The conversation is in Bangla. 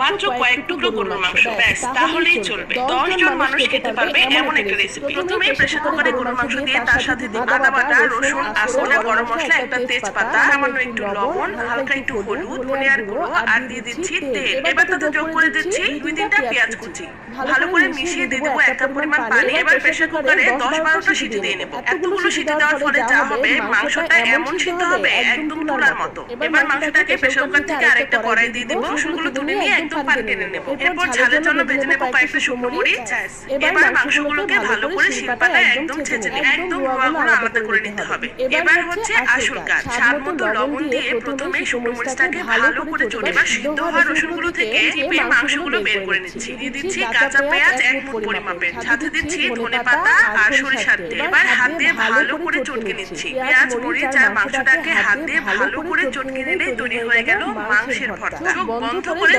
মাত্র কয়েক টুকরো গরুর মাংস, ব্যাস তাহলেই চলবে। 10 জন মানুষ খেতে পারবে এমন একটা রেসিপি। প্রথমেই প্রেসার কুকারে গরুর মাংস দিয়ে তার সাথে দিন আদা বাটা, রসুন, আস্ত গরম মশলা, একটা তেজপাতা, সামান্য একটু লবণ, হালকা একটু হলুদ, ধনিয়ার গুঁড়ো আর দিয়ে দিচ্ছি তেল। এবার তাতে যোগ করে দিচ্ছি 2-3টা পেঁয়াজ কুচি। ভালো করে মিশিয়ে দিয়ে দেবো 1 কাপ পরিমাণ পানি। এবার প্রেসার কুকারে 10-12টা সিটি দিয়ে নেব। এতগুলো সিটি দেওয়ার ফলে যা হবে, মাংসটা এমন সিদ্ধ হবে একদম তুলার মতো। এবার মাংসটাকে প্রেসার কুকার থেকে আরেকটা কড়াই দিয়ে দেবো, রসুনগুলো তুলে নিয়ে একদম পানি টেনে নেব। এরপর ঝালের জন্য ভেজে নেব কয়েকটা শুকনো মরিচ। এবার মাংসগুলোকে ভালো করে শিলপাটায় একদম ছেঁচে নিয়ে একদম রোয়াগুলো আলাদা করে নিতে হবে। এবার হচ্ছে আসল কাজ, স্বাদ মতো লবণ দিয়ে প্রথমে শুকনো মরিচটাকে ভালো করে চলে, এবার সিদ্ধ হওয়া রসুনগুলো থেকে চিপে মাংসগুলো বের করে নিচ্ছি। দিয়ে দিচ্ছি কাঁচা পেঁয়াজ 1 মুঠ পরিমাপের, সাথে দিচ্ছি ধনেপাতা আর সরিষার তেল। এবার হাত দিয়ে ভালো করে চটকে নিচ্ছি। পেঁয়াজ, মরিচ আর মাংসটাকে হাত দিয়ে ভালো করে চটকে নিলে তৈরি হয়ে গেল মাংসের ভর্তা। চোখ বন্ধ করে